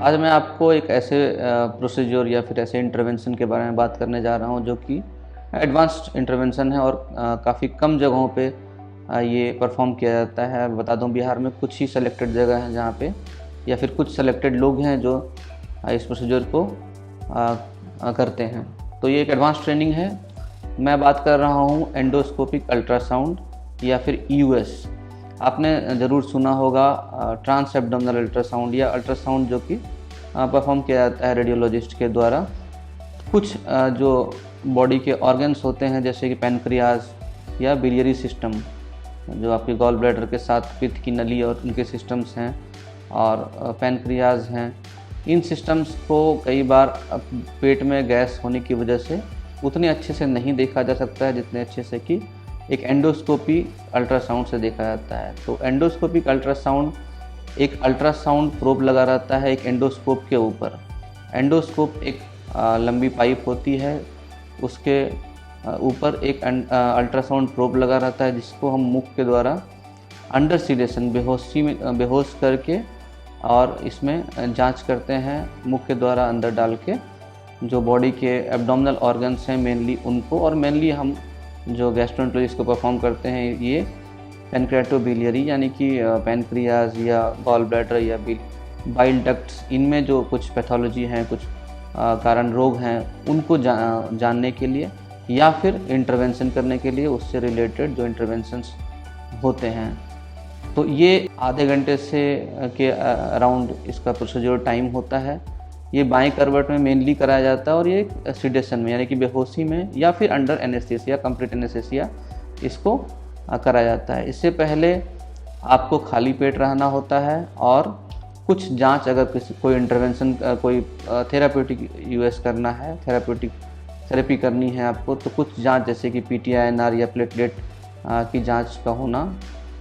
आज मैं आपको एक ऐसे प्रोसीजर या फिर ऐसे इंटरवेंशन के बारे में बात करने जा रहा हूं जो कि एडवांस्ड इंटरवेंशन है और काफ़ी कम जगहों पे ये परफॉर्म किया जाता है। बता दूं, बिहार में कुछ ही सेलेक्टेड जगह हैं जहां पे या फिर कुछ सेलेक्टेड लोग हैं जो इस प्रोसीजर को करते हैं। तो ये एक एडवांस ट्रेनिंग है। मैं बात कर रहा हूँ एंडोस्कोपिक अल्ट्रासाउंड या फिर ईयूएस। आपने ज़रूर सुना होगा ट्रांस एब्डोमिनल अल्ट्रासाउंड या अल्ट्रासाउंड जो कि परफॉर्म किया जाता है रेडियोलॉजिस्ट के द्वारा। कुछ जो बॉडी के ऑर्गन्स होते हैं जैसे कि पैनक्रियाज या बिलियरी सिस्टम, जो आपके गॉल ब्लैडर के साथ पित्त की नली और उनके सिस्टम्स हैं और पैनक्रियाज हैं, इन सिस्टम्स को कई बार पेट में गैस होने की वजह से उतने अच्छे से नहीं देखा जा सकता है जितने अच्छे से कि एक एंडोस्कोपी अल्ट्रासाउंड से देखा जाता है। तो एंडोस्कोपिक अल्ट्रासाउंड, एक अल्ट्रासाउंड प्रोब लगा रहता है एक एंडोस्कोप के ऊपर। एंडोस्कोप एक लंबी पाइप होती है, उसके ऊपर एक अल्ट्रासाउंड प्रोब लगा रहता है जिसको हम मुख के द्वारा अंडर सीडेशन बेहोश करके और इसमें जांच करते हैं मुख के द्वारा अंदर डाल के। जो बॉडी के एब्डोमिनल ऑर्गन्स हैं मेनली उनको, और मेनली हम जो गैस्ट्रोएंटेरोलॉजिस्ट को परफॉर्म करते हैं ये पैनक्रियाटोबिलियरी यानी कि पैनक्रियाज या गॉल ब्लैडर या बाइल डक्ट्स, इनमें जो कुछ पैथोलॉजी हैं, कुछ कारण रोग हैं, उनको जानने के लिए या फिर इंटरवेंशन करने के लिए उससे रिलेटेड जो इंटरवेंशंस होते हैं। तो ये आधे घंटे से के अराउंड इसका प्रोसीजर टाइम होता है। ये बाएं करवट में मेनली कराया जाता है और ये सिडेशन में यानी कि बेहोशी में या फिर अंडर एनेस्थीसिया, कंप्लीट एनेस्थीसिया इसको कराया जाता है। इससे पहले आपको खाली पेट रहना होता है और कुछ जांच, अगर कोई इंटरवेंशन, कोई थेराप्यूटिक यूएस करना है, थेरेपी करनी है आपको, तो कुछ जांच जैसे कि पीटीआईएनआर या प्लेटलेट की जांच का होना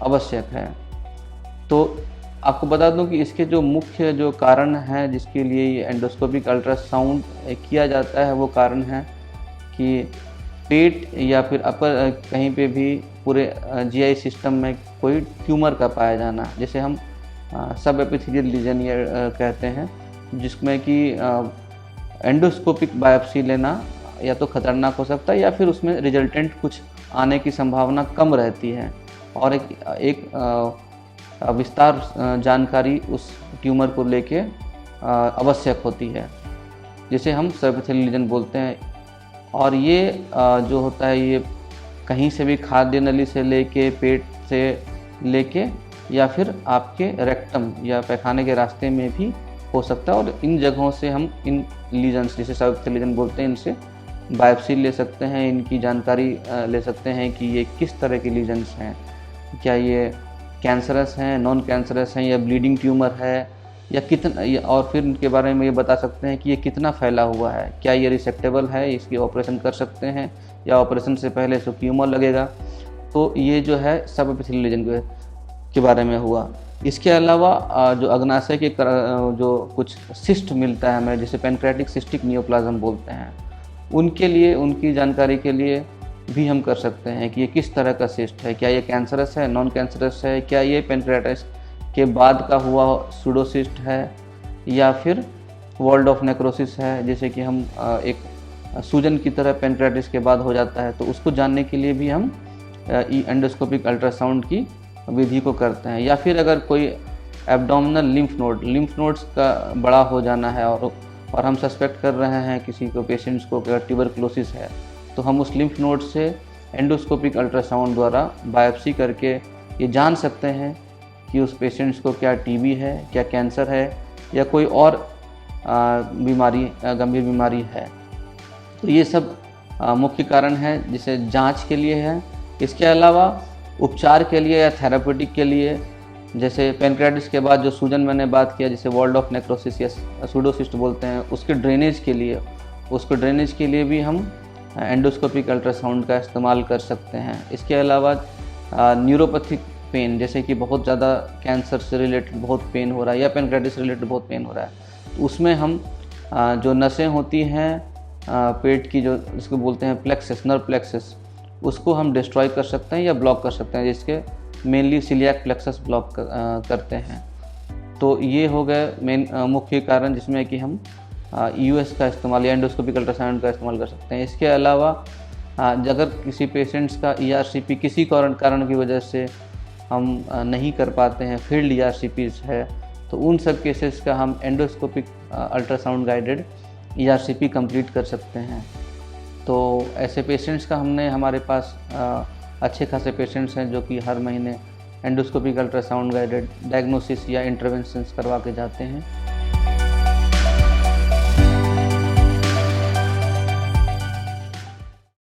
आवश्यक है। तो आपको बता दूं कि इसके जो मुख्य जो कारण हैं जिसके लिए ये एंडोस्कोपिक अल्ट्रासाउंड किया जाता है, वो कारण है कि पेट या फिर अपर कहीं पे भी पूरे जीआई सिस्टम में कोई ट्यूमर का पाया जाना, जिसे हम सब एपिथेलियल लीजन या कहते हैं, जिसमें कि एंडोस्कोपिक बायोप्सी लेना या तो खतरनाक हो सकता है या फिर उसमें रिजल्टेंट कुछ आने की संभावना कम रहती है और एक विस्तार जानकारी उस ट्यूमर को लेके आवश्यक होती है, जिसे हम सब एपिथेलियल लीजन बोलते हैं। और ये जो होता है ये कहीं से भी खाद्य नली से लेके, पेट से लेके या फिर आपके रेक्टम या पैखाने के रास्ते में भी हो सकता है। और इन जगहों से हम इन लीजन्स, जिसे सब एपिथेलियल लीजन बोलते हैं, इनसे बायोप्सी ले सकते हैं, इनकी जानकारी ले सकते हैं कि ये किस तरह के लीजन्स हैं, क्या ये कैंसरस हैं, नॉन कैंसरस हैं, या ब्लीडिंग ट्यूमर है या कितना, और फिर इनके बारे में ये बता सकते हैं कि ये कितना फैला हुआ है, क्या ये रिसेक्टेबल है, इसकी ऑपरेशन कर सकते हैं या ऑपरेशन से पहले इसको कीमो लगेगा। तो ये जो है सब एपिथेलियल लीजन के बारे में हुआ। इसके अलावा जो अग्नाशय के जो कुछ सिस्ट मिलता है हमें, जिसे पैनक्रियाटिक सिस्टिक नियोप्लाज्म बोलते हैं, उनके लिए, उनकी जानकारी के लिए भी हम कर सकते हैं कि ये किस तरह का सिस्ट है, क्या ये कैंसरस है, नॉन कैंसरस है, क्या ये पैनक्रियाटाइटिस के बाद का हुआ सूडोसिस्ट है या फिर वॉल्ड ऑफ नेक्रोसिस है, जैसे कि हम एक सूजन की तरह पैनक्रियाटिस के बाद हो जाता है। तो उसको जानने के लिए भी हम एंडोस्कोपिक अल्ट्रासाउंड की विधि को करते हैं। या फिर अगर कोई एब्डोमिनल लिम्फ नोड्स का बड़ा हो जाना है और हम सस्पेक्ट कर रहे हैं किसी को, पेशेंट्स को, अगर ट्यूबरकुलोसिस है, तो हम उस लिम्फ नोड से एंडोस्कोपिक अल्ट्रासाउंड द्वारा बायोप्सी करके ये जान सकते हैं कि उस पेशेंट्स को क्या टीबी है, क्या कैंसर है या कोई और बीमारी, गंभीर बीमारी है। तो ये सब मुख्य कारण है जिसे जांच के लिए है। इसके अलावा उपचार के लिए या थेराप्यूटिक के लिए, जैसे पैनक्रियाटिस के बाद जो सूजन मैंने बात किया, जिसे वॉल्ड ऑफ नेक्रोसिस या सूडोसिस्ट बोलते हैं, उसके ड्रेनेज के लिए भी हम एंडोस्कोपिक अल्ट्रासाउंड का इस्तेमाल कर सकते हैं। इसके अलावा न्यूरोपैथिक पेन, जैसे कि बहुत ज़्यादा कैंसर से रिलेटेड बहुत पेन हो रहा है या पैनक्रियाटिस से रिलेटेड बहुत पेन हो रहा है, तो उसमें हम जो नसें होती हैं पेट की, जो जिसको बोलते हैं प्लेक्सस, नर्व प्लेक्सस, उसको हम डिस्ट्रॉय कर सकते हैं या ब्लॉक कर सकते हैं, जिसके मेनली सिलियाक प्लेक्सस ब्लॉक करते हैं। तो ये हो गए मेन मुख्य कारण जिसमें कि हम यूएस का इस्तेमाल या एंडोस्कोपिक अल्ट्रासाउंड का इस्तेमाल कर सकते हैं। इसके अलावा अगर किसी पेशेंट्स का ईआरसीपी किसी कारण की वजह से हम नहीं कर पाते हैं, फील्ड ईआरसीपीज है, तो उन सब केसेस का हम endoscopic ultrasound guided ERCP complete कर सकते हैं। तो ऐसे पेशेंट्स का हमने हमारे पास अच्छे खासे पेशेंट्स हैं जो कि हर महीने एंडोस्कोपिक अल्ट्रासाउंड गाइडेड डायग्नोसिस या इंटरवेंशंस करवा के जाते हैं।